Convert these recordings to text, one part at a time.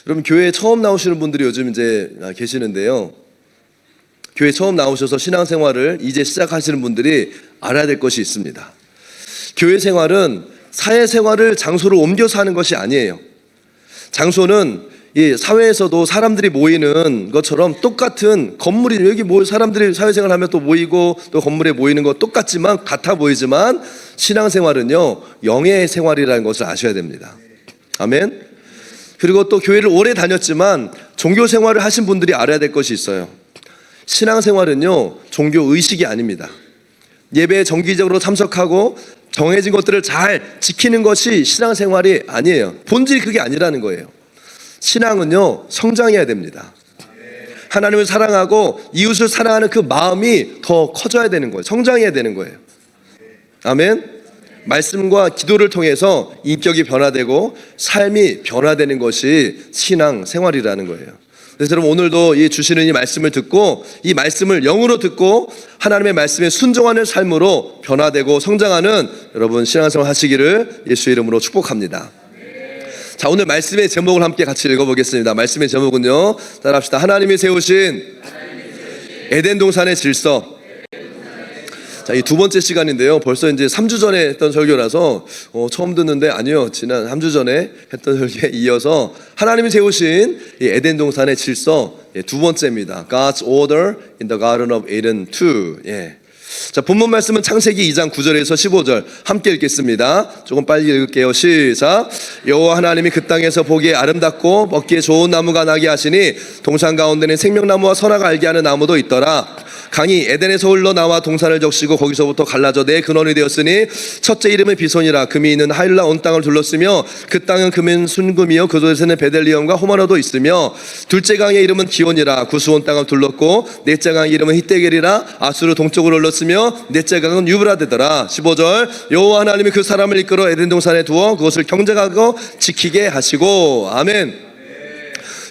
여러분, 교회에 처음 나오시는 분들이 요즘 이제 계시는데요. 교회 처음 나오셔서 신앙생활을 이제 시작하시는 분들이 알아야 될 것이 있습니다. 교회 생활은 사회생활을 장소를 옮겨서 하는 것이 아니에요. 장소는 이 사회에서도 사람들이 모이는 것처럼 똑같은 건물이, 여기 사람들이 사회생활 하면 또 모이고 또 건물에 모이는 거 똑같지만, 같아 보이지만, 신앙생활은요 영의 생활이라는 것을 아셔야 됩니다. 아멘. 그리고 또 교회를 오래 다녔지만 종교생활을 하신 분들이 알아야 될 것이 있어요. 신앙생활은요 종교의식이 아닙니다. 예배에 정기적으로 참석하고 정해진 것들을 잘 지키는 것이 신앙생활이 아니에요. 본질이 그게 아니라는 거예요. 신앙은요 성장해야 됩니다. 하나님을 사랑하고 이웃을 사랑하는 그 마음이 더 커져야 되는 거예요. 성장해야 되는 거예요. 아멘. 말씀과 기도를 통해서 인격이 변화되고 삶이 변화되는 것이 신앙생활이라는 거예요. 그래서 여러분, 오늘도 이 주시는 이 말씀을 듣고, 이 말씀을 영으로 듣고 하나님의 말씀에 순종하는 삶으로 변화되고 성장하는 여러분 신앙생활 하시기를 예수의 이름으로 축복합니다. 자, 오늘 말씀의 제목을 함께 같이 읽어보겠습니다. 말씀의 제목은요, 따라합시다. 하나님이 세우신 에덴 동산의 질서. 자, 이 두 번째 시간인데요. 벌써 이제 3주 전에 했던 설교라서 처음 듣는데, 아니요, 지난 3주 전에 했던 설교에 이어서 하나님이 세우신 이 에덴 동산의 질서 두 번째입니다. God's order in the Garden of Eden 2. 자, 본문 말씀은 창세기 2장 9절에서 15절 함께 읽겠습니다. 조금 빨리 읽을게요. 시작. 여호와 하나님이 그 땅에서 보기에 아름답고 먹기에 좋은 나무가 나게 하시니 동산 가운데는 생명나무와 선악을 알게 하는 나무도 있더라. 강이 에덴에서 흘러나와 동산을 적시고 거기서부터 갈라져 내 근원이 되었으니 첫째 이름은 비손이라. 금이 있는 하일라 온 땅을 둘렀으며 그 땅은 금은 순금이요 그곳에는 베델리엄과 호마노도 있으며, 둘째 강의 이름은 기온이라. 구스 온 땅을 둘렀고 넷째 강의 이름은 히데겔이라. 아수르 동쪽으로 흘렀으며 넷째 강은 유브라데더라. 15절. 여호와 하나님이 그 사람을 이끌어 에덴 동산에 두어 그것을 경작하고 지키게 하시고. 아멘.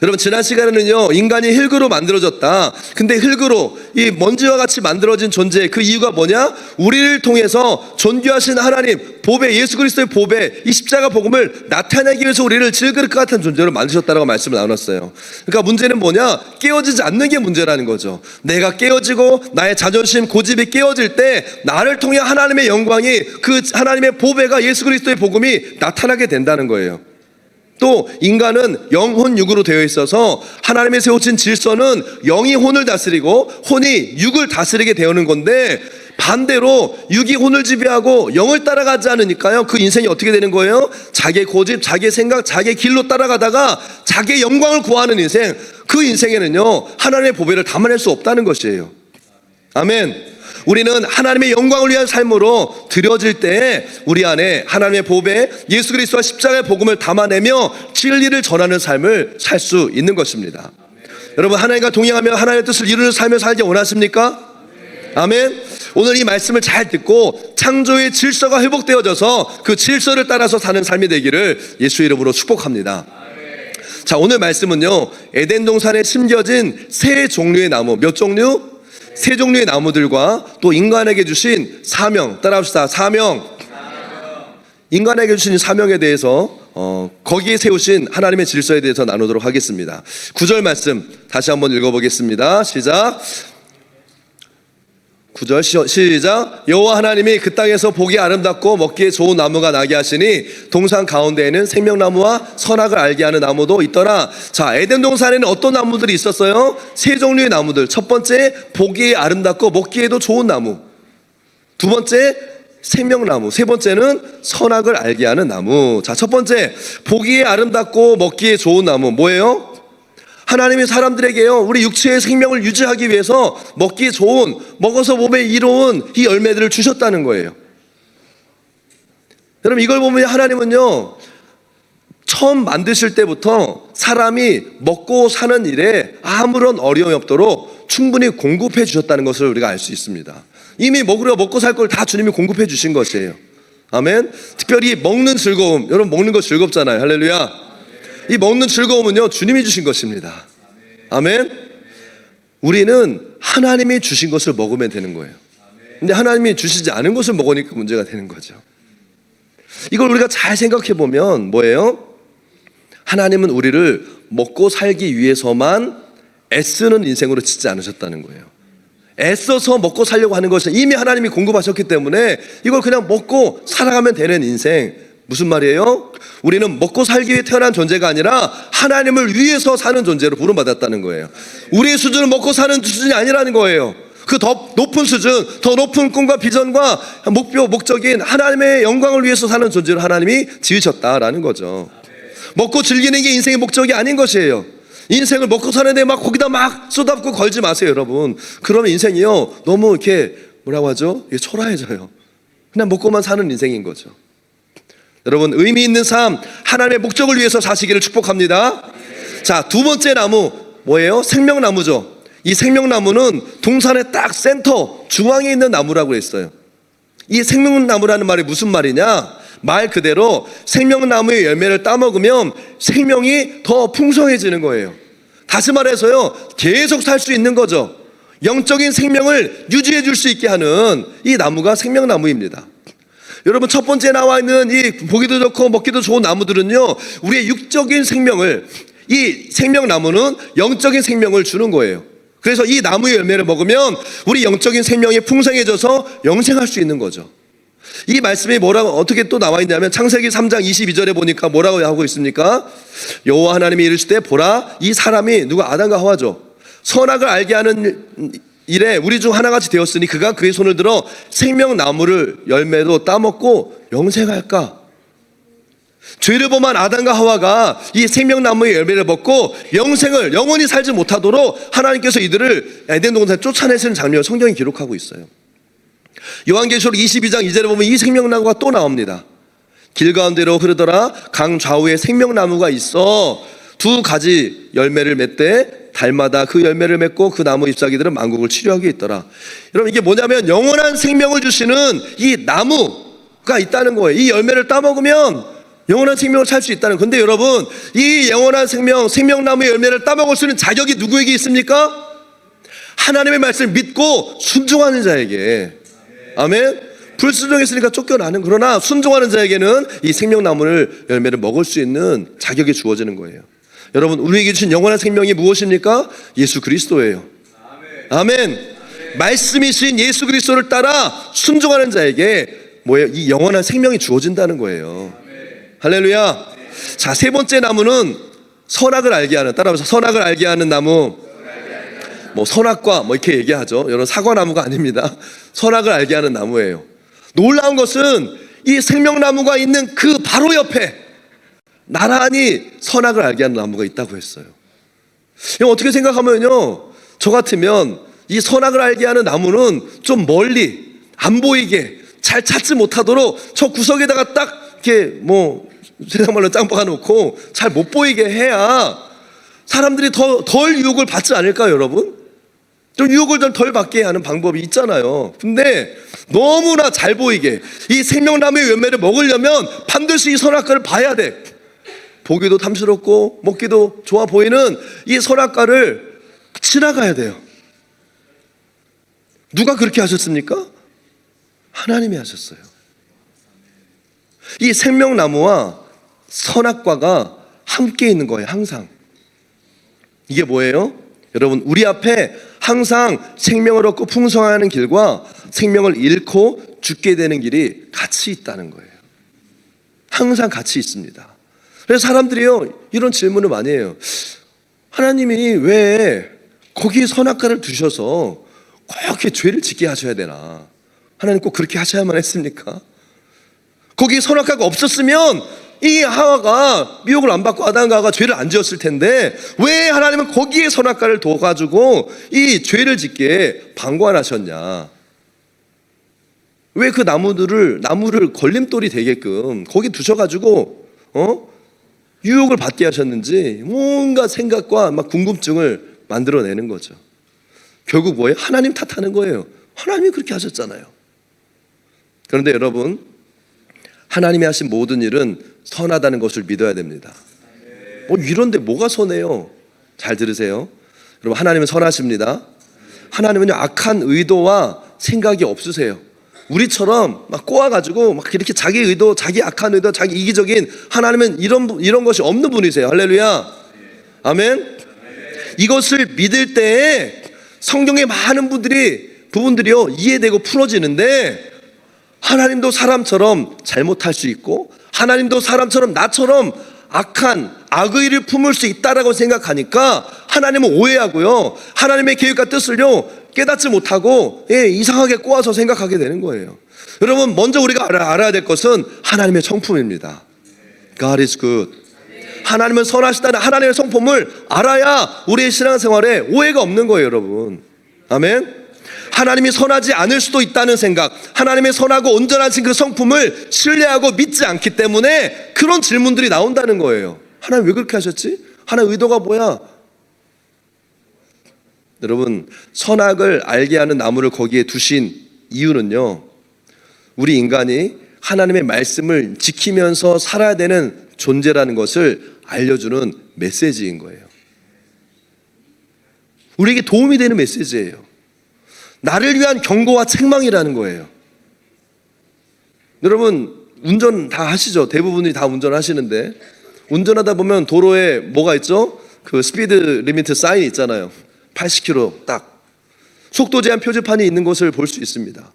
여러분, 지난 시간에는요 인간이 흙으로 만들어졌다. 근데 흙으로 이 먼지와 같이 만들어진 존재, 그 이유가 뭐냐? 우리를 통해서 존귀하신 하나님 보배, 예수 그리스도의 보배, 이 십자가 복음을 나타내기 위해서 우리를 질그릇 같은 존재로 만드셨다라고 말씀을 나눴어요. 그러니까 문제는 뭐냐? 깨어지지 않는 게 문제라는 거죠. 내가 깨어지고 나의 자존심, 고집이 깨어질 때 나를 통해 하나님의 영광이, 그 하나님의 보배가, 예수 그리스도의 복음이 나타나게 된다는 거예요. 또 인간은 영혼 육으로 되어 있어서 하나님의 세우신 질서는 영이 혼을 다스리고 혼이 육을 다스리게 되는 건데, 반대로 육이 혼을 지배하고 영을 따라가지 않으니까요 그 인생이 어떻게 되는 거예요? 자기의 고집, 자기의 생각, 자기의 길로 따라가다가 자기의 영광을 구하는 인생, 그 인생에는요 하나님의 보배를 담아낼 수 없다는 것이에요. 아멘. 우리는 하나님의 영광을 위한 삶으로 드려질 때 우리 안에 하나님의 보배, 예수 그리스도와 십자가의 복음을 담아내며 진리를 전하는 삶을 살 수 있는 것입니다. 여러분, 하나님과 동행하며 하나님의 뜻을 이루는 삶을 살기 원하십니까? 아멘. 오늘 이 말씀을 잘 듣고 창조의 질서가 회복되어져서 그 질서를 따라서 사는 삶이 되기를 예수 이름으로 축복합니다. 자, 오늘 말씀은요 에덴 동산에 심겨진 세 종류의 나무. 몇 종류? 세 종류의 나무들과 또 인간에게 주신 사명. 따라합시다. 사명. 인간에게 주신 사명에 대해서 거기에 세우신 하나님의 질서에 대해서 나누도록 하겠습니다. 9절 말씀 다시 한번 읽어보겠습니다. 시작. 9절 시작. 여호와 하나님이 그 땅에서 보기 아름답고 먹기에 좋은 나무가 나게 하시니 동산 가운데에는 생명나무와 선악을 알게 하는 나무도 있더라. 자, 에덴 동산에는 어떤 나무들이 있었어요? 세 종류의 나무들. 첫 번째, 보기에 아름답고 먹기에도 좋은 나무. 두 번째, 생명나무. 세 번째는 선악을 알게 하는 나무. 자, 첫 번째, 보기에 아름답고 먹기에 좋은 나무. 뭐예요? 하나님이 사람들에게요 우리 육체의 생명을 유지하기 위해서 먹기 좋은, 먹어서 몸에 이로운 이 열매들을 주셨다는 거예요. 여러분, 이걸 보면 하나님은요 처음 만드실 때부터 사람이 먹고 사는 일에 아무런 어려움이 없도록 충분히 공급해 주셨다는 것을 우리가 알 수 있습니다. 이미 먹고 살 걸 다 주님이 공급해 주신 것이에요. 아멘. 특별히 먹는 즐거움. 여러분, 먹는 거 즐겁잖아요. 할렐루야. 이 먹는 즐거움은요 주님이 주신 것입니다. 아멘. 우리는 하나님이 주신 것을 먹으면 되는 거예요. 근데 하나님이 주시지 않은 것을 먹으니까 문제가 되는 거죠. 이걸 우리가 잘 생각해 보면 뭐예요? 하나님은 우리를 먹고 살기 위해서만 애쓰는 인생으로 짓지 않으셨다는 거예요. 애써서 먹고 살려고 하는 것은 이미 하나님이 공급하셨기 때문에 이걸 그냥 먹고 살아가면 되는 인생. 무슨 말이에요? 우리는 먹고 살기 위해 태어난 존재가 아니라 하나님을 위해서 사는 존재로 부름받았다는 거예요. 우리의 수준은 먹고 사는 수준이 아니라는 거예요. 그 더 높은 수준, 더 높은 꿈과 비전과 목적인 하나님의 영광을 위해서 사는 존재로 하나님이 지으셨다라는 거죠. 먹고 즐기는 게 인생의 목적이 아닌 것이에요. 인생을 먹고 사는데 막 거기다 막 쏟아붓고 걸지 마세요, 여러분. 그러면 인생이요, 너무 이렇게 뭐라고 하죠? 이게 초라해져요. 그냥 먹고만 사는 인생인 거죠. 여러분, 의미 있는 삶, 하나님의 목적을 위해서 사시기를 축복합니다. 자, 두 번째 나무 뭐예요? 생명나무죠. 이 생명나무는 동산의 딱 센터 중앙에 있는 나무라고 했어요. 이 생명나무라는 말이 무슨 말이냐? 말 그대로 생명나무의 열매를 따먹으면 생명이 더 풍성해지는 거예요. 다시 말해서요, 계속 살 수 있는 거죠. 영적인 생명을 유지해 줄 수 있게 하는 이 나무가 생명나무입니다. 여러분, 첫 번째 나와 있는 이 보기도 좋고 먹기도 좋은 나무들은요, 우리의 육적인 생명을, 이 생명나무는 영적인 생명을 주는 거예요. 그래서 이 나무의 열매를 먹으면 우리 영적인 생명이 풍성해져서 영생할 수 있는 거죠. 이 말씀이 뭐라고 어떻게 또 나와 있냐면 창세기 3장 22절에 보니까 뭐라고 하고 있습니까? 여호와 하나님이 이르시되 보라, 이 사람이 누가 아담과 하와죠. 선악을 알게 하는 일에 우리 중 하나같이 되었으니 그가 그의 손을 들어 생명나무를 열매도 따먹고 영생할까? 죄를 범한 아담과 하와가 이 생명나무의 열매를 먹고 영생을 영원히 살지 못하도록 하나님께서 이들을 에덴 동산에 쫓아내시는 장면을 성경이 기록하고 있어요. 요한계시록 22장 2절에 보면 이 생명나무가 또 나옵니다. 길 가운데로 흐르더라. 강 좌우에 생명나무가 있어 두 가지 열매를 맺되 달마다 그 열매를 맺고 그 나무 잎사귀들은 만국을 치료하게 있더라. 여러분, 이게 뭐냐면 영원한 생명을 주시는 이 나무가 있다는 거예요. 이 열매를 따먹으면 영원한 생명을 살 수 있다는. 근데 여러분, 이 영원한 생명나무의 열매를 따먹을 수 있는 자격이 누구에게 있습니까? 하나님의 말씀을 믿고 순종하는 자에게. 아멘. 불순종했으니까 쫓겨나는. 그러나 순종하는 자에게는 이 생명나무를 열매를 먹을 수 있는 자격이 주어지는 거예요. 여러분, 우리에게 주신 영원한 생명이 무엇입니까? 예수 그리스도예요. 아멘. 말씀이신 예수 그리스도를 따라 순종하는 자에게 뭐예요? 이 영원한 생명이 주어진다는 거예요. 할렐루야. 자, 세 번째 나무는 선악을 알게 하는, 따라하면서 선악을 알게 하는 나무. 뭐 선악과 뭐 이렇게 얘기하죠. 여러분, 사과나무가 아닙니다. 선악을 알게 하는 나무예요. 놀라운 것은 이 생명나무가 있는 그 바로 옆에 나란히 선악을 알게 하는 나무가 있다고 했어요. 이거 어떻게 생각하면요, 저 같으면 이 선악을 알게 하는 나무는 좀 멀리 안 보이게 잘 찾지 못하도록 저 구석에다가 딱 이렇게 뭐 세상 말로 짱박아 놓고 잘 못 보이게 해야 사람들이 덜 유혹을 받지 않을까요, 여러분? 좀 유혹을 좀 덜 받게 하는 방법이 있잖아요. 근데 너무나 잘 보이게 이 생명나무의 열매를 먹으려면 반드시 이 선악과를 봐야 돼. 보기도 탐스럽고 먹기도 좋아 보이는 이 선악과를 지나가야 돼요. 누가 그렇게 하셨습니까? 하나님이 하셨어요. 이 생명나무와 선악과가 함께 있는 거예요, 항상. 이게 뭐예요? 여러분, 우리 앞에 항상 생명을 얻고 풍성하는 길과 생명을 잃고 죽게 되는 길이 같이 있다는 거예요. 항상 같이 있습니다. 그래서 사람들이요, 이런 질문을 많이 해요. 하나님이 왜 거기에 선악과를 두셔서 꼭 이렇게 죄를 짓게 하셔야 되나? 하나님 꼭 그렇게 하셔야만 했습니까? 거기에 선악과가 없었으면 이 하와가 미혹을 안 받고 아담과 하와가 죄를 안 지었을 텐데 왜 하나님은 거기에 선악과를 둬가지고 이 죄를 짓게 방관하셨냐? 왜 그 나무를 걸림돌이 되게끔 거기 두셔가지고 유혹을 받게 하셨는지 뭔가 생각과 막 궁금증을 만들어내는 거죠. 결국 뭐예요? 하나님 탓하는 거예요. 하나님이 그렇게 하셨잖아요. 그런데 여러분, 하나님이 하신 모든 일은 선하다는 것을 믿어야 됩니다. 뭐 이런데 뭐가 선해요? 잘 들으세요. 여러분, 하나님은 선하십니다. 하나님은요, 악한 의도와 생각이 없으세요. 우리처럼 막 꼬아가지고 막 이렇게 자기 의도, 자기 악한 의도, 자기 이기적인, 하나님은 이런 것이 없는 분이세요. 할렐루야. 아멘. 이것을 믿을 때에 성경의 많은 부분들이요 이해되고 풀어지는데, 하나님도 사람처럼 잘못할 수 있고, 하나님도 사람처럼 나처럼 악한 악의를 품을 수 있다라고 생각하니까 하나님은 오해하고요, 하나님의 계획과 뜻을요 깨닫지 못하고 이상하게 꼬아서 생각하게 되는 거예요. 여러분, 먼저 우리가 알아야 될 것은 하나님의 성품입니다. God is good. 하나님은 선하시다는 하나님의 성품을 알아야 우리의 신앙생활에 오해가 없는 거예요, 여러분. 아멘. 하나님이 선하지 않을 수도 있다는 생각, 하나님의 선하고 온전하신 그 성품을 신뢰하고 믿지 않기 때문에 그런 질문들이 나온다는 거예요. 하나님 왜 그렇게 하셨지? 하나님 의도가 뭐야? 여러분, 선악을 알게 하는 나무를 거기에 두신 이유는요, 우리 인간이 하나님의 말씀을 지키면서 살아야 되는 존재라는 것을 알려주는 메시지인 거예요. 우리에게 도움이 되는 메시지예요. 나를 위한 경고와 책망이라는 거예요. 여러분, 운전 다 하시죠? 대부분이 다 운전하시는데, 운전하다 보면 도로에 뭐가 있죠? 그 스피드 리미트 사인이 있잖아요. 80km 딱 속도 제한 표지판이 있는 것을 볼 수 있습니다.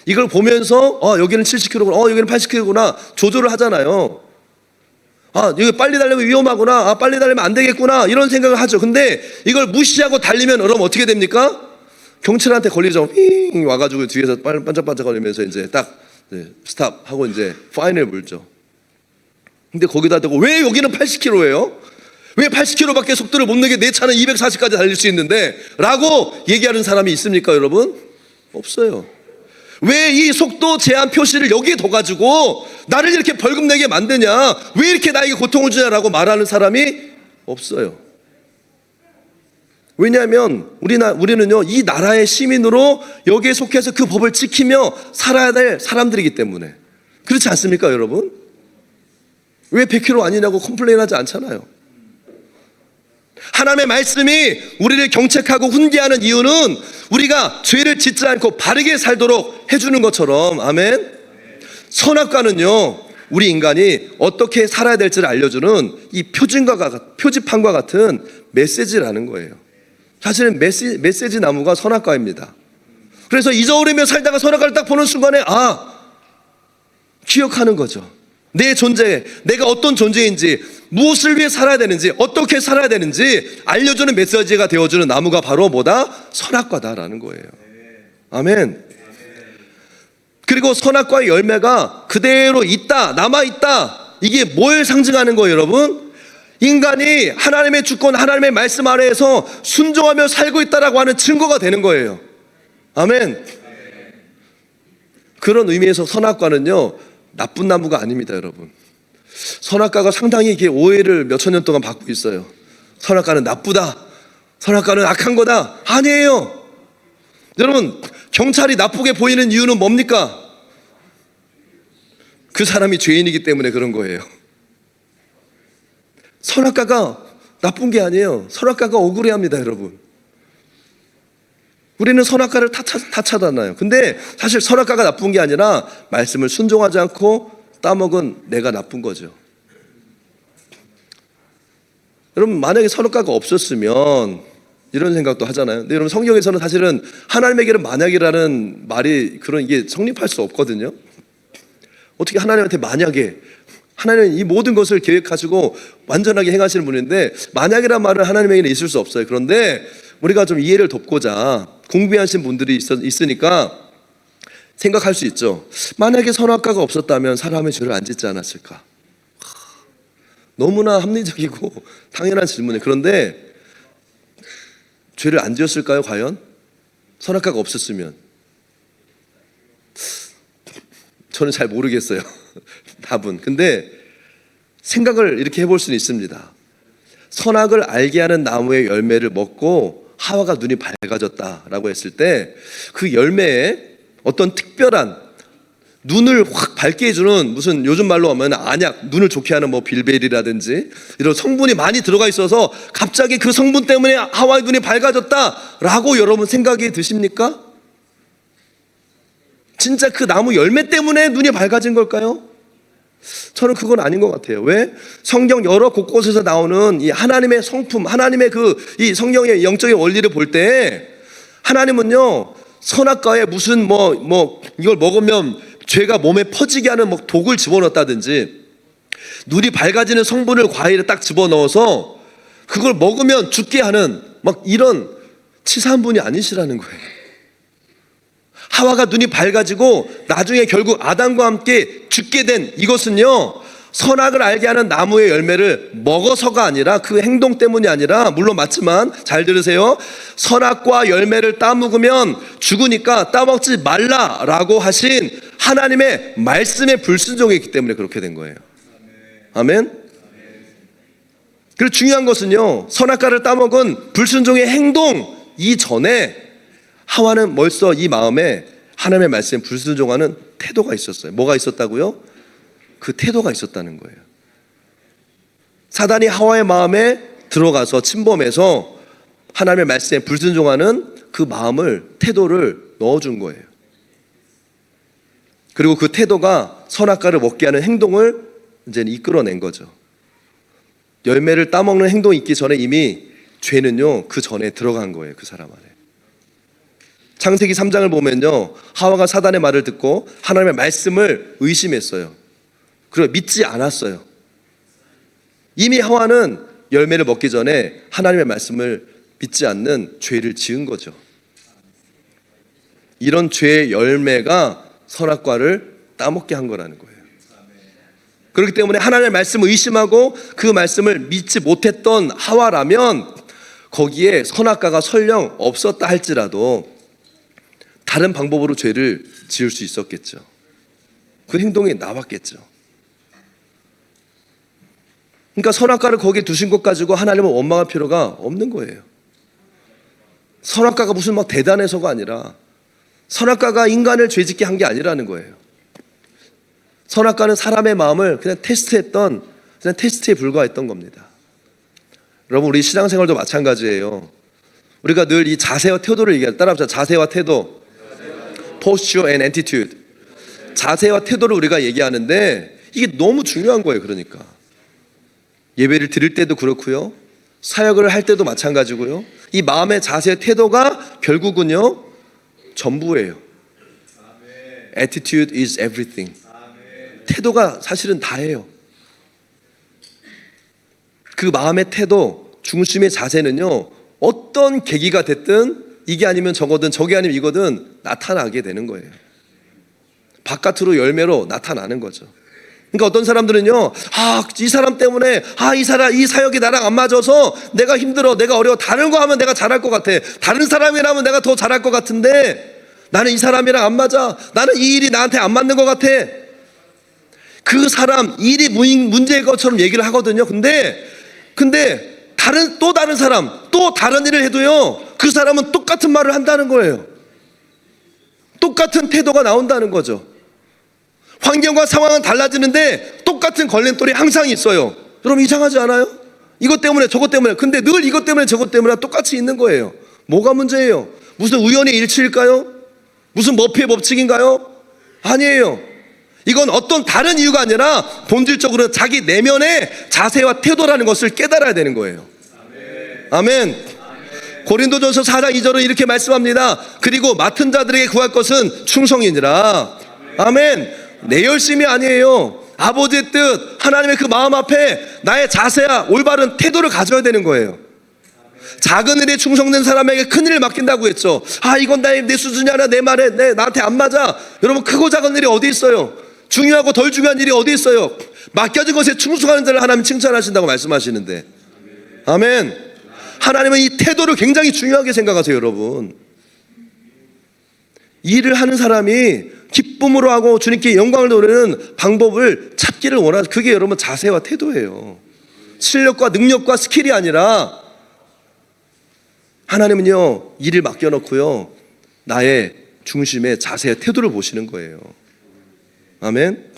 이걸 보면서 여기는 70km구나, 여기는 80km구나 조절을 하잖아요. 여기 빨리 달리면 위험하구나, 빨리 달리면 안 되겠구나, 이런 생각을 하죠. 근데 이걸 무시하고 달리면 여러분 어떻게 됩니까? 경찰한테 걸리죠. 삥 와가지고 뒤에서 반짝반짝 거리면서 이제 딱 스탑 하고 이제 파인을 물죠. 근데 거기다 대고 왜 여기는 80km예요? 왜 80km밖에 속도를 못 내게, 내 차는 240까지 달릴 수 있는데? 라고 얘기하는 사람이 있습니까, 여러분? 없어요. 왜 이 속도 제한 표시를 여기에 둬가지고 나를 이렇게 벌금 내게 만드냐, 왜 이렇게 나에게 고통을 주냐라고 말하는 사람이 없어요. 왜냐하면 우리는요 이 나라의 시민으로 여기에 속해서 그 법을 지키며 살아야 될 사람들이기 때문에. 그렇지 않습니까, 여러분? 왜 100km 아니냐고 컴플레인하지 않잖아요. 하나님의 말씀이 우리를 경책하고 훈계하는 이유는 우리가 죄를 짓지 않고 바르게 살도록 해주는 것처럼, 아멘. 선악과는요 우리 인간이 어떻게 살아야 될지를 알려주는 이 표지판과 같은 메시지라는 거예요. 사실은 메시지 나무가 선악과입니다. 그래서 잊어버리며 살다가 선악과를 딱 보는 순간에 기억하는 거죠. 내 존재, 내가 어떤 존재인지, 무엇을 위해 살아야 되는지, 어떻게 살아야 되는지 알려주는 메시지가 되어주는 나무가 바로 뭐다? 선악과다라는 거예요. 아멘. 그리고 선악과의 열매가 그대로 있다, 남아있다. 이게 뭘 상징하는 거예요, 여러분? 인간이 하나님의 주권, 하나님의 말씀 아래에서 순종하며 살고 있다라고 하는 증거가 되는 거예요. 아멘. 그런 의미에서 선악과는요 나쁜 나무가 아닙니다, 여러분. 선악과가 상당히 이게 오해를 몇천 년 동안 받고 있어요. 선악과는 나쁘다, 선악과는 악한 거다. 아니에요. 여러분, 경찰이 나쁘게 보이는 이유는 뭡니까? 그 사람이 죄인이기 때문에 그런 거예요. 선악과가 나쁜 게 아니에요. 선악과가 억울해합니다, 여러분. 우리는 선악과를 다 차단해요. 근데 사실 선악과가 나쁜 게 아니라 말씀을 순종하지 않고 따먹은 내가 나쁜 거죠. 여러분, 만약에 선악과가 없었으면 이런 생각도 하잖아요. 근데 여러분, 성경에서는 사실은 하나님에게는 만약이라는 말이 이게 성립할 수 없거든요. 어떻게 하나님한테 만약에, 하나님은 이 모든 것을 계획하시고 완전하게 행하시는 분인데 만약이란 말은 하나님에게는 있을 수 없어요. 그런데 우리가 좀 이해를 돕고자 공부하신 분들이 있으니까 생각할 수 있죠. 만약에 선악과가 없었다면 사람의 죄를 안 짓지 않았을까? 너무나 합리적이고 당연한 질문이에요. 그런데 죄를 안 지었을까요, 과연? 선악과가 없었으면? 저는 잘 모르겠어요, 답은. 근데 생각을 이렇게 해볼 수는 있습니다. 선악을 알게 하는 나무의 열매를 먹고 하와가 눈이 밝아졌다라고 했을 때 그 열매에 어떤 특별한 눈을 확 밝게 해주는, 무슨 요즘 말로 하면 안약, 눈을 좋게 하는 빌베리라든지 이런 성분이 많이 들어가 있어서 갑자기 그 성분 때문에 하와의 눈이 밝아졌다라고 여러분 생각이 드십니까? 진짜 그 나무 열매 때문에 눈이 밝아진 걸까요? 저는 그건 아닌 것 같아요. 왜? 성경 여러 곳곳에서 나오는 이 하나님의 성품, 하나님의 이 성경의 영적인 원리를 볼 때 하나님은요, 선악과에 무슨 이걸 먹으면 죄가 몸에 퍼지게 하는 독을 집어넣었다든지 눈이 밝아지는 성분을 과일에 딱 집어넣어서 그걸 먹으면 죽게 하는 이런 치사한 분이 아니시라는 거예요. 하와가 눈이 밝아지고 나중에 결국 아담과 함께 죽게 된 이것은요, 선악을 알게 하는 나무의 열매를 먹어서가 아니라, 그 행동 때문이 아니라, 물론 맞지만 잘 들으세요. 선악과 열매를 따먹으면 죽으니까 따먹지 말라라고 하신 하나님의 말씀에 불순종했기 때문에 그렇게 된 거예요. 아멘. 그리고 중요한 것은요, 선악과를 따먹은 불순종의 행동 이전에 하와는 벌써 이 마음에 하나님의 말씀에 불순종하는 태도가 있었어요. 뭐가 있었다고요? 그 태도가 있었다는 거예요. 사단이 하와의 마음에 들어가서 침범해서 하나님의 말씀에 불순종하는 그 마음을, 태도를 넣어준 거예요. 그리고 그 태도가 선악과를 먹게 하는 행동을 이제 이끌어낸 거죠. 열매를 따먹는 행동이 있기 전에 이미 죄는요, 그 전에 들어간 거예요. 그 사람 안에. 창세기 3장을 보면요, 하와가 사단의 말을 듣고 하나님의 말씀을 의심했어요. 그리고 믿지 않았어요. 이미 하와는 열매를 먹기 전에 하나님의 말씀을 믿지 않는 죄를 지은 거죠. 이런 죄의 열매가 선악과를 따먹게 한 거라는 거예요. 그렇기 때문에 하나님의 말씀을 의심하고 그 말씀을 믿지 못했던 하와라면 거기에 선악과가 설령 없었다 할지라도 다른 방법으로 죄를 지을 수 있었겠죠. 그 행동이 나왔겠죠. 그러니까 선악과를 거기에 두신 것 가지고 하나님은 원망할 필요가 없는 거예요. 선악과가 무슨 대단해서가 아니라, 선악과가 인간을 죄짓게 한 게 아니라는 거예요. 선악과는 사람의 마음을 그냥 테스트에 불과했던 겁니다. 여러분, 우리 신앙생활도 마찬가지예요. 우리가 늘 이 자세와 태도를 얘기할 때, 따라합시다. 자세와 태도. Posture and attitude. 자세와 태도를 우리가 얘기하는데 이게 너무 중요한 거예요. 그러니까 예배를 드릴 때도 그렇고요, 사역을 할 때도 마찬가지고요. 이 마음의 자세의 태도가 결국은요, 전부예요. Attitude is everything. 태도가 사실은 다예요. 그 마음의 태도, 중심의 자세는요, 어떤 계기가 됐든 이게 아니면 저거든 저게 아니면 이거든 나타나게 되는 거예요. 바깥으로 열매로 나타나는 거죠. 그러니까 어떤 사람들은요, 이 사람 때문에 이 사역이 나랑 안 맞아서 내가 힘들어, 내가 어려워, 다른 거 하면 내가 잘할 것 같아, 다른 사람이라면 내가 더 잘할 것 같은데 나는 이 사람이랑 안 맞아, 나는 이 일이 나한테 안 맞는 것 같아. 그 사람 일이 문제일 것처럼 얘기를 하거든요. 근데 다른 사람 또 다른 일을 해도요, 그 사람은 똑같은 말을 한다는 거예요. 똑같은 태도가 나온다는 거죠. 환경과 상황은 달라지는데 똑같은 걸림돌이 항상 있어요. 여러분, 이상하지 않아요? 이것 때문에 저것 때문에, 근데 늘 이것 때문에 저것 때문에 똑같이 있는 거예요. 뭐가 문제예요? 무슨 우연의 일치일까요? 무슨 머피의 법칙인가요? 아니에요. 이건 어떤 다른 이유가 아니라 본질적으로 자기 내면의 자세와 태도라는 것을 깨달아야 되는 거예요. 아멘. 고린도전서 4장 2절은 이렇게 말씀합니다. 그리고 맡은 자들에게 구할 것은 충성이니라. 아멘. 내 열심이 아니에요. 아버지의 뜻, 하나님의 그 마음 앞에 나의 자세와 올바른 태도를 가져야 되는 거예요. 작은 일에 충성된 사람에게 큰 일을 맡긴다고 했죠. 이건 내 수준이 아니라 내 말에 나한테 안 맞아. 여러분, 크고 작은 일이 어디 있어요? 중요하고 덜 중요한 일이 어디 있어요? 맡겨진 것에 충성하는 자를 하나님 칭찬하신다고 말씀하시는데, 아멘. 하나님은 이 태도를 굉장히 중요하게 생각하세요. 여러분, 일을 하는 사람이 기쁨으로 하고 주님께 영광을 돌리는 방법을 찾기를 원하는, 그게 여러분 자세와 태도예요. 실력과 능력과 스킬이 아니라 하나님은요, 일을 맡겨놓고요, 나의 중심의 자세와 태도를 보시는 거예요. 아멘.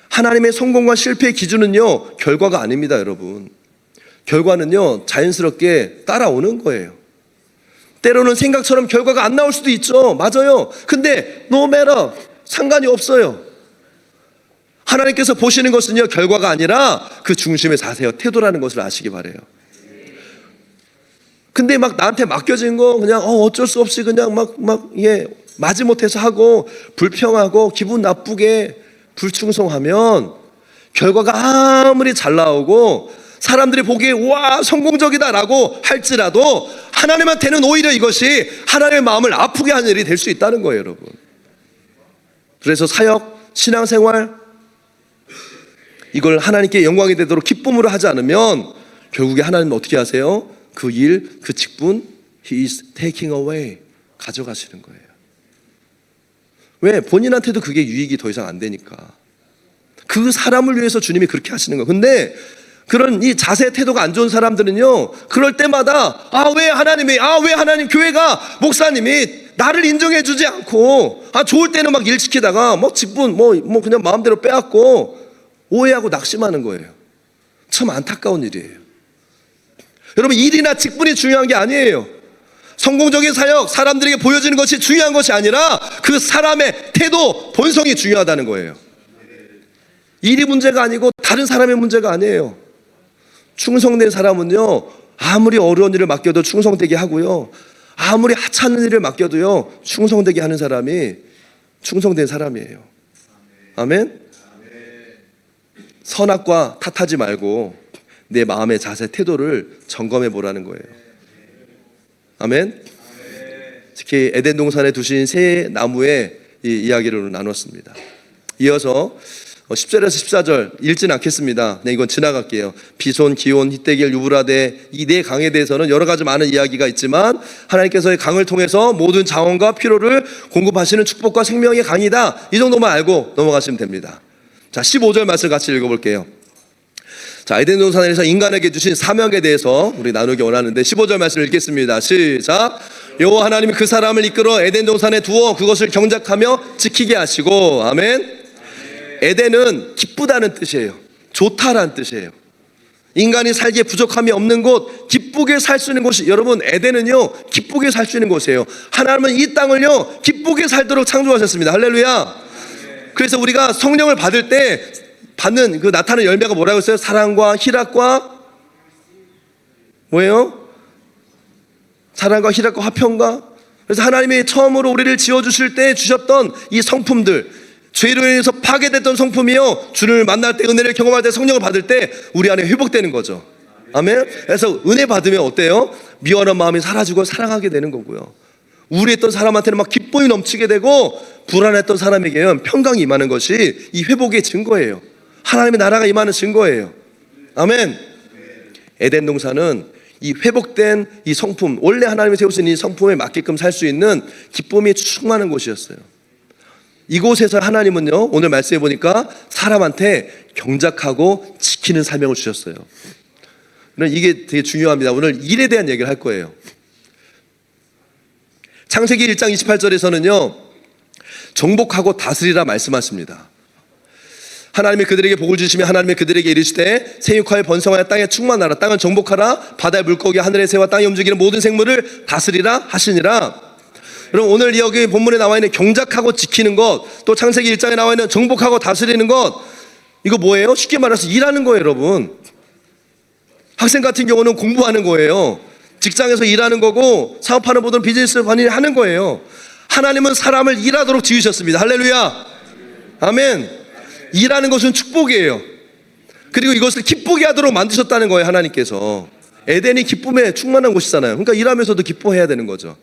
하나님의 성공과 실패의 기준은요, 결과가 아닙니다. 여러분, 결과는요, 자연스럽게 따라오는 거예요. 때로는 생각처럼 결과가 안 나올 수도 있죠. 맞아요. 근데 no matter, 상관이 없어요. 하나님께서 보시는 것은요, 결과가 아니라 그 중심의 자세와 태도라는 것을 아시기 바라요. 근데 막 나한테 맡겨진 거 그냥 어쩔 수 없이 그냥 마지못해서 하고 불평하고 기분 나쁘게 불충성하면 결과가 아무리 잘 나오고 사람들이 보기에 와 성공적이다라고 할지라도 하나님한테는 오히려 이것이 하나님의 마음을 아프게 하는 일이 될 수 있다는 거예요, 여러분. 그래서 사역, 신앙생활 이걸 하나님께 영광이 되도록 기쁨으로 하지 않으면 결국에 하나님은 어떻게 하세요? 그 일, 그 직분 He is taking away, 가져가시는 거예요. 왜? 본인한테도 그게 유익이 더 이상 안 되니까. 그 사람을 위해서 주님이 그렇게 하시는 거예요. 근데 그런 이 자세 태도가 안 좋은 사람들은요, 그럴 때마다 왜 하나님 교회가 목사님이 나를 인정해 주지 않고 좋을 때는 막 일 시키다가 직분 그냥 마음대로 빼앗고 오해하고 낙심하는 거예요. 참 안타까운 일이에요. 여러분, 일이나 직분이 중요한 게 아니에요. 성공적인 사역, 사람들에게 보여지는 것이 중요한 것이 아니라 그 사람의 태도, 본성이 중요하다는 거예요. 일이 문제가 아니고 다른 사람의 문제가 아니에요. 충성된 사람은요, 아무리 어려운 일을 맡겨도 충성되게 하고요, 아무리 하찮은 일을 맡겨도요 충성되게 하는 사람이 충성된 사람이에요. 아멘? 선악과 탓하지 말고 내 마음의 자세, 태도를 점검해 보라는 거예요. 아멘? 특히 에덴 동산에 두신 새 나무의 이 이야기를 나눴습니다. 이어서 10절에서 14절 읽진 않겠습니다. 네, 이건 지나갈게요. 비손, 기온, 히데길, 유브라데 이 네 강에 대해서는 여러 가지 많은 이야기가 있지만 하나님께서의 강을 통해서 모든 자원과 필요를 공급하시는 축복과 생명의 강이다. 이 정도만 알고 넘어가시면 됩니다. 자, 15절 말씀 같이 읽어볼게요. 자, 에덴 동산에서 인간에게 주신 사명에 대해서 우리 나누기 원하는데 15절 말씀 읽겠습니다. 시작. 여호와 하나님이 그 사람을 이끌어 에덴 동산에 두어 그것을 경작하며 지키게 하시고. 아멘. 에덴은 기쁘다는 뜻이에요. 좋다라는 뜻이에요. 인간이 살기에 부족함이 없는 곳, 기쁘게 살 수 있는 곳이, 여러분 에덴은요 기쁘게 살 수 있는 곳이에요. 하나님은 이 땅을요 기쁘게 살도록 창조하셨습니다. 할렐루야. 그래서 우리가 성령을 받을 때 받는 그 나타나는 열매가 뭐라고 했어요? 사랑과 희락과 뭐예요? 사랑과 희락과 화평과. 그래서 하나님이 처음으로 우리를 지어주실 때 주셨던 이 성품들, 죄로 인해서 파괴됐던 성품이요, 주를 만날 때, 은혜를 경험할 때, 성령을 받을 때 우리 안에 회복되는 거죠. 아멘. 그래서 은혜 받으면 어때요? 미워하는 마음이 사라지고 사랑하게 되는 거고요, 우울했던 사람한테는 막 기쁨이 넘치게 되고, 불안했던 사람에게는 평강이 임하는 것이 이 회복의 증거예요. 하나님의 나라가 임하는 증거예요. 아멘. 에덴 동산은 이 회복된 이 성품, 원래 하나님이 세우신 이 성품에 맞게끔 살 수 있는 기쁨이 충만한 곳이었어요. 이곳에서 하나님은요, 오늘 말씀해 보니까 사람한테 경작하고 지키는 사명을 주셨어요. 이게 되게 중요합니다. 오늘 일에 대한 얘기를 할 거예요. 창세기 1장 28절에서는요 정복하고 다스리라 말씀하십니다. 하나님이 그들에게 복을 주시며 하나님이 그들에게 이르시되 생육하여 번성하여 땅에 충만하라. 땅을 정복하라. 바다의 물고기, 하늘의 새와 땅에 움직이는 모든 생물을 다스리라 하시니라. 여러분, 오늘 여기 본문에 나와 있는 경작하고 지키는 것, 또 창세기 1장에 나와 있는 정복하고 다스리는 것, 이거 뭐예요? 쉽게 말해서 일하는 거예요, 여러분. 학생 같은 경우는 공부하는 거예요. 직장에서 일하는 거고, 사업하는 분들은 비즈니스 하는 거예요. 하나님은 사람을 일하도록 지으셨습니다. 할렐루야. 아멘. 일하는 것은 축복이에요. 그리고 이것을 기쁘게 하도록 만드셨다는 거예요, 하나님께서. 에덴이 기쁨에 충만한 곳이잖아요. 그러니까 일하면서도 기뻐해야 되는 거죠.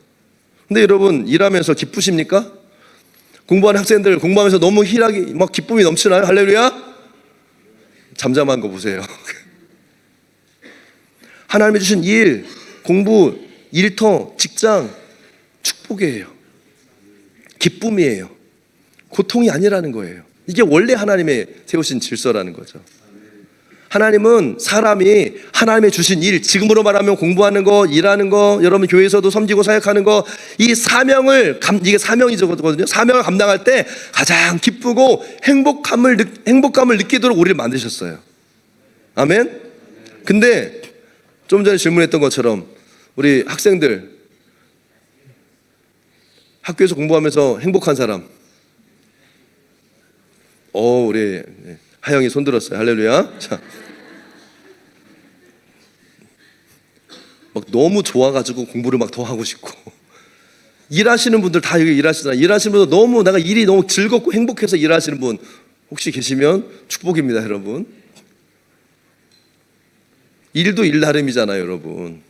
근데 여러분, 일하면서 기쁘십니까? 공부하는 학생들 공부하면서 너무 희락이 막 기쁨이 넘치나요? 할렐루야. 잠잠한 거 보세요. 하나님이 주신 일, 공부, 일터, 직장, 축복이에요. 기쁨이에요. 고통이 아니라는 거예요. 이게 원래 하나님의 세우신 질서라는 거죠. 하나님은 사람이 하나님의 주신 일, 지금으로 말하면 공부하는 거, 일하는 거, 여러분 교회에서도 섬기고 사역하는 거, 이 사명을, 이게 사명이거든요. 사명을 감당할 때 가장 기쁘고 행복감을 느끼도록 우리를 만드셨어요. 아멘. 근데 좀 전에 질문했던 것처럼 우리 학생들 학교에서 공부하면서 행복한 사람. 우리 하영이 손 들었어요. 할렐루야. 자, 막 너무 좋아가지고 공부를 막 더 하고 싶고. 일하시는 분들 다 여기 일하시잖아요. 일하시는 분들 너무 내가 일이 너무 즐겁고 행복해서 일하시는 분 혹시 계시면 축복입니다, 여러분. 일도 일 나름이잖아요, 여러분.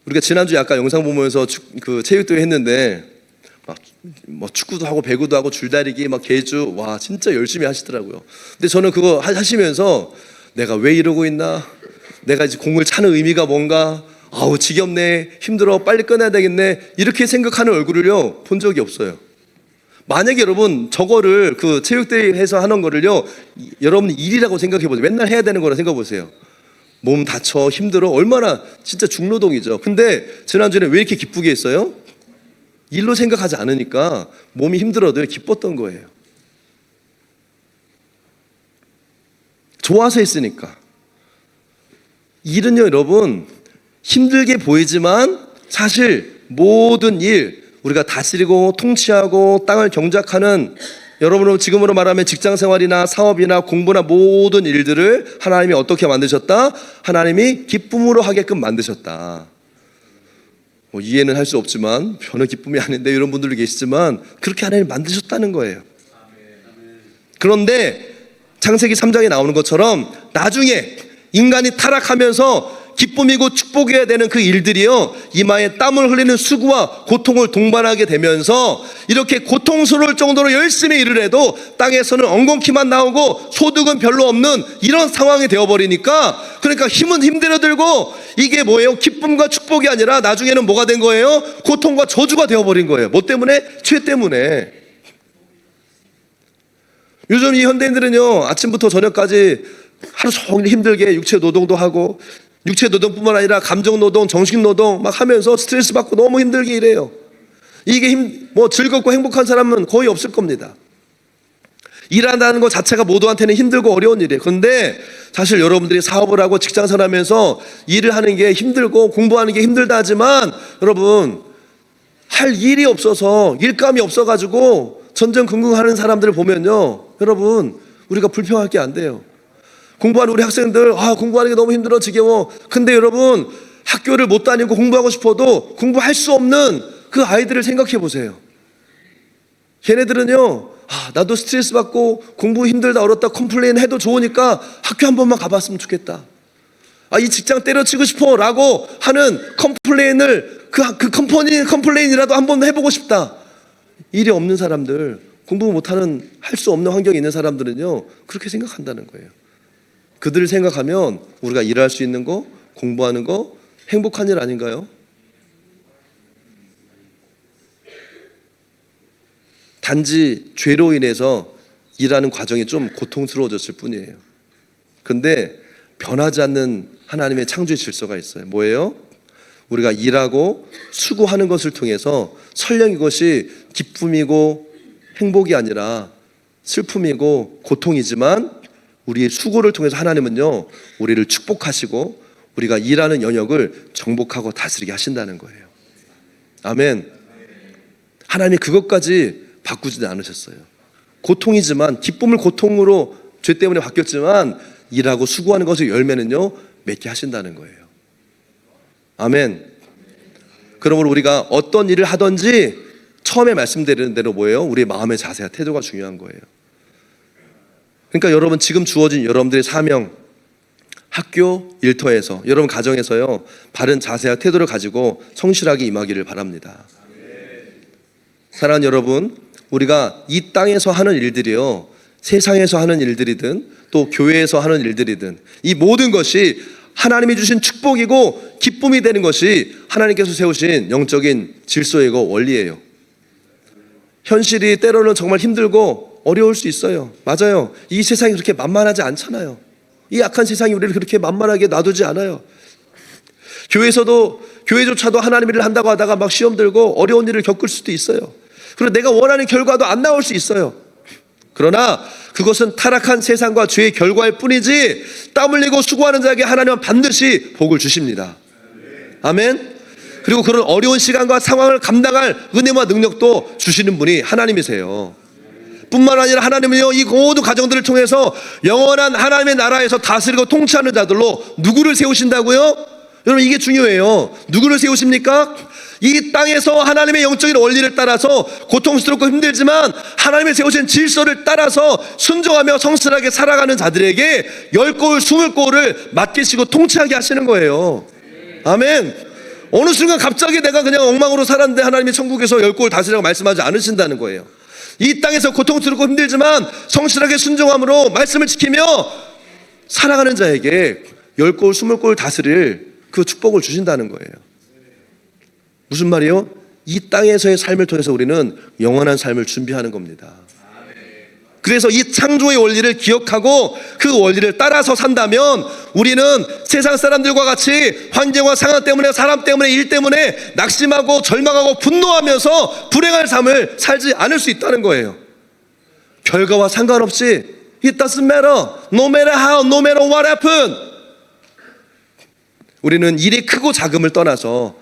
우리가 지난주에 아까 영상 보면서 그 체육대회 했는데 뭐 축구도 하고 배구도 하고 줄다리기 막 계주 와 진짜 열심히 하시더라고요. 근데 저는 그거 하시면서 내가 왜 이러고 있나? 내가 이제 공을 차는 의미가 뭔가? 아우 지겹네, 힘들어, 빨리 끝내야 되겠네, 이렇게 생각하는 얼굴을요 본 적이 없어요. 만약에 여러분 저거를 그 체육대회에서 하는 거를요 여러분 일이라고 생각해 보세요. 맨날 해야 되는 거라 생각해 보세요. 몸 다쳐 힘들어, 얼마나 진짜 중노동이죠. 근데 지난주에 왜 이렇게 기쁘게 했어요? 일로 생각하지 않으니까 몸이 힘들어도 기뻤던 거예요. 좋아서 했으니까. 일은요 여러분 힘들게 보이지만 사실 모든 일, 우리가 다스리고 통치하고 땅을 경작하는, 여러분은 지금으로 말하면 직장생활이나 사업이나 공부나 모든 일들을 하나님이 어떻게 만드셨다? 하나님이 기쁨으로 하게끔 만드셨다. 뭐 이해는 할 수 없지만 전혀 기쁨이 아닌데 이런 분들도 계시지만 그렇게 하나님이 만드셨다는 거예요. 그런데 창세기 3장에 나오는 것처럼 나중에 인간이 타락하면서 기쁨이고 축복이어야 되는 그 일들이요 이마에 땀을 흘리는 수고와 고통을 동반하게 되면서 이렇게 고통스러울 정도로 열심히 일을 해도 땅에서는 엉겅퀴만 나오고 소득은 별로 없는 이런 상황이 되어버리니까, 그러니까 힘은 힘들어 들고 이게 뭐예요? 기쁨과 축복이 아니라 나중에는 뭐가 된 거예요? 고통과 저주가 되어버린 거예요. 뭐 때문에? 죄 때문에. 요즘 이 현대인들은요 아침부터 저녁까지 하루 종일 힘들게 육체 노동도 하고, 육체 노동뿐만 아니라 감정 노동, 정신 노동 막 하면서 스트레스 받고 너무 힘들게 일해요. 이게 뭐 즐겁고 행복한 사람은 거의 없을 겁니다. 일한다는 것 자체가 모두한테는 힘들고 어려운 일이에요. 그런데 사실 여러분들이 사업을 하고 직장생활 하면서 일을 하는 게 힘들고 공부하는 게 힘들다 하지만 여러분 할 일이 없어서 일감이 없어가지고 전전긍긍하는 사람들을 보면요 여러분 우리가 불평할 게 안 돼요. 공부하는 우리 학생들 공부하는 게 너무 힘들어 지겨워. 근데 여러분 학교를 못 다니고 공부하고 싶어도 공부할 수 없는 그 아이들을 생각해 보세요. 걔네들은요 나도 스트레스 받고 공부 힘들다 어렵다 컴플레인 해도 좋으니까 학교 한 번만 가봤으면 좋겠다. 이 직장 때려치고 싶어 라고 하는 컴플레인을 그 컴플레인이라도 한 번 해보고 싶다. 일이 없는 사람들, 공부 못하는 할 수 없는 환경에 있는 사람들은요 그렇게 생각한다는 거예요. 그들을 생각하면 우리가 일할 수 있는 거, 공부하는 거 행복한 일 아닌가요? 단지 죄로 인해서 일하는 과정이 좀 고통스러워졌을 뿐이에요. 근데 변하지 않는 하나님의 창조의 질서가 있어요. 뭐예요? 우리가 일하고 수고하는 것을 통해서 설령 이것이 기쁨이고 행복이 아니라 슬픔이고 고통이지만 우리의 수고를 통해서 하나님은요 우리를 축복하시고 우리가 일하는 영역을 정복하고 다스리게 하신다는 거예요. 아멘. 하나님이 그것까지 바꾸지는 않으셨어요. 고통이지만 기쁨을 고통으로 죄 때문에 바뀌었지만 일하고 수고하는 것의 열매는요 맺게 하신다는 거예요. 아멘. 그러므로 우리가 어떤 일을 하든지 처음에 말씀드린 대로 뭐예요? 우리의 마음의 자세와 태도가 중요한 거예요. 그러니까 여러분 지금 주어진 여러분들의 사명, 학교, 일터에서, 여러분 가정에서요 바른 자세와 태도를 가지고 성실하게 임하기를 바랍니다. 사랑하는 여러분, 우리가 이 땅에서 하는 일들이요 세상에서 하는 일들이든 또 교회에서 하는 일들이든 이 모든 것이 하나님이 주신 축복이고 기쁨이 되는 것이 하나님께서 세우신 영적인 질서이고 원리예요. 현실이 때로는 정말 힘들고 어려울 수 있어요. 맞아요. 이 세상이 그렇게 만만하지 않잖아요. 이 악한 세상이 우리를 그렇게 만만하게 놔두지 않아요. 교회조차도 하나님 일을 한다고 하다가 막 시험 들고 어려운 일을 겪을 수도 있어요. 그리고 내가 원하는 결과도 안 나올 수 있어요. 그러나 그것은 타락한 세상과 죄의 결과일 뿐이지 땀 흘리고 수고하는 자에게 하나님은 반드시 복을 주십니다. 아멘. 그리고 그런 어려운 시간과 상황을 감당할 은혜와 능력도 주시는 분이 하나님이세요. 뿐만 아니라 하나님은요, 이 모든 가정들을 통해서 영원한 하나님의 나라에서 다스리고 통치하는 자들로 누구를 세우신다고요? 여러분, 이게 중요해요. 누구를 세우십니까? 이 땅에서 하나님의 영적인 원리를 따라서 고통스럽고 힘들지만 하나님의 세우신 질서를 따라서 순종하며 성실하게 살아가는 자들에게 10골 20골을 맡기시고 통치하게 하시는 거예요. 아멘. 어느 순간 갑자기 내가 그냥 엉망으로 살았는데 하나님이 천국에서 10골 다스리라고 말씀하지 않으신다는 거예요. 이 땅에서 고통스럽고 힘들지만 성실하게 순종함으로 말씀을 지키며 살아가는 자에게 10골 20골 다스릴 그 축복을 주신다는 거예요. 무슨 말이요? 이 땅에서의 삶을 통해서 우리는 영원한 삶을 준비하는 겁니다. 그래서 이 창조의 원리를 기억하고 그 원리를 따라서 산다면 우리는 세상 사람들과 같이 환경과 상황 때문에, 사람 때문에, 일 때문에 낙심하고 절망하고 분노하면서 불행한 삶을 살지 않을 수 있다는 거예요. 결과와 상관없이 It doesn't matter, no matter how, no matter what happen. 우리는 일이 크고 작음을 떠나서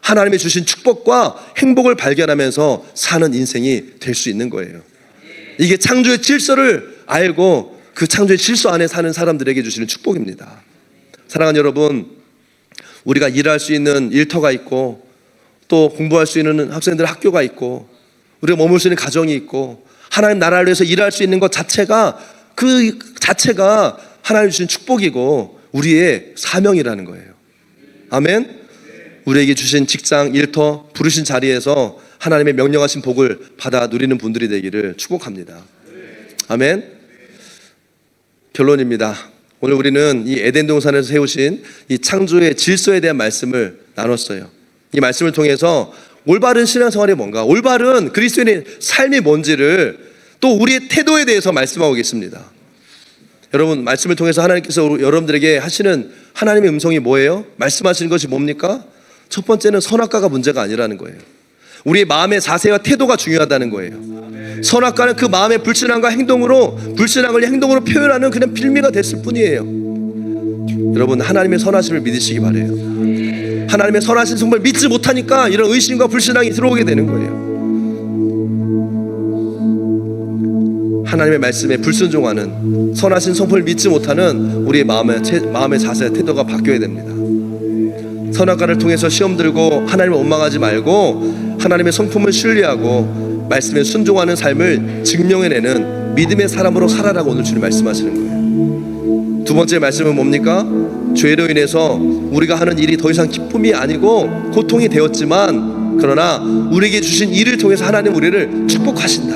하나님이 주신 축복과 행복을 발견하면서 사는 인생이 될 수 있는 거예요. 이게 창조의 질서를 알고 그 창조의 질서 안에 사는 사람들에게 주시는 축복입니다. 사랑하는 여러분, 우리가 일할 수 있는 일터가 있고 또 공부할 수 있는 학생들 학교가 있고 우리가 머물 수 있는 가정이 있고 하나님 나라를 위해서 일할 수 있는 것 자체가 그 자체가 하나님 주신 축복이고 우리의 사명이라는 거예요. 아멘. 우리에게 주신 직장, 일터, 부르신 자리에서 하나님의 명령하신 복을 받아 누리는 분들이 되기를 축복합니다. 아멘. 결론입니다. 오늘 우리는 이 에덴 동산에서 세우신 이 창조의 질서에 대한 말씀을 나눴어요. 이 말씀을 통해서 올바른 신앙생활이 뭔가, 올바른 그리스도인의 삶이 뭔지를 또 우리의 태도에 대해서 말씀하고 계십니다. 여러분, 말씀을 통해서 하나님께서 여러분들에게 하시는 하나님의 음성이 뭐예요? 말씀하시는 것이 뭡니까? 첫 번째는 선악과가 문제가 아니라는 거예요. 우리의 마음의 자세와 태도가 중요하다는 거예요. 선악과는 그 마음의 불신앙과 행동으로, 불신한 걸 행동으로 표현하는 그냥 빌미가 됐을 뿐이에요. 여러분, 하나님의 선하심을 믿으시기 바래요. 하나님의 선하신 성품을 믿지 못하니까 이런 의심과 불신앙이 들어오게 되는 거예요. 하나님의 말씀에 불순종하는, 선하신 성품을 믿지 못하는 우리의 마음의 자세와 태도가 바뀌어야 됩니다. 선악과를 통해서 시험 들고 하나님을 원망하지 말고 하나님의 성품을 신뢰하고 말씀에 순종하는 삶을 증명해내는 믿음의 사람으로 살아라고 오늘 주님 말씀하시는 거예요. 두 번째 말씀은 뭡니까? 죄로 인해서 우리가 하는 일이 더 이상 기쁨이 아니고 고통이 되었지만 그러나 우리에게 주신 일을 통해서 하나님 우리를 축복하신다.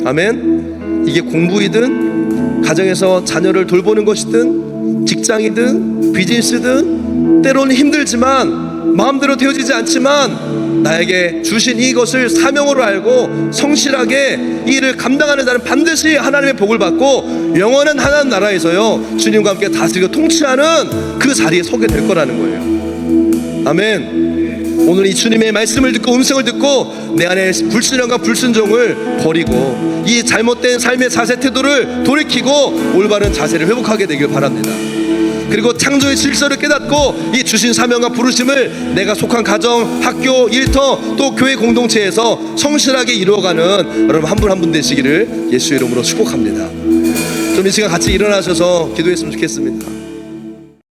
아멘. 이게 공부이든 가정에서 자녀를 돌보는 것이든 직장이든 비즈니스든 때로는 힘들지만 마음대로 되어지지 않지만 나에게 주신 이것을 사명으로 알고 성실하게 이 일을 감당하는 자는 반드시 하나님의 복을 받고 영원한 하나님 나라에서요 주님과 함께 다스리고 통치하는 그 자리에 서게 될 거라는 거예요. 아멘. 오늘 이 주님의 말씀을 듣고 음성을 듣고 내 안에 불신앙과 불순종을 버리고 이 잘못된 삶의 자세 태도를 돌이키고 올바른 자세를 회복하게 되길 바랍니다. 그리고 창조의 질서를 깨닫고 이 주신 사명과 부르심을 내가 속한 가정, 학교, 일터 또 교회 공동체에서 성실하게 이루어가는 여러분 한 분 한 분 되시기를 예수의 이름으로 축복합니다. 좀 이 시간 같이 일어나셔서 기도했으면 좋겠습니다.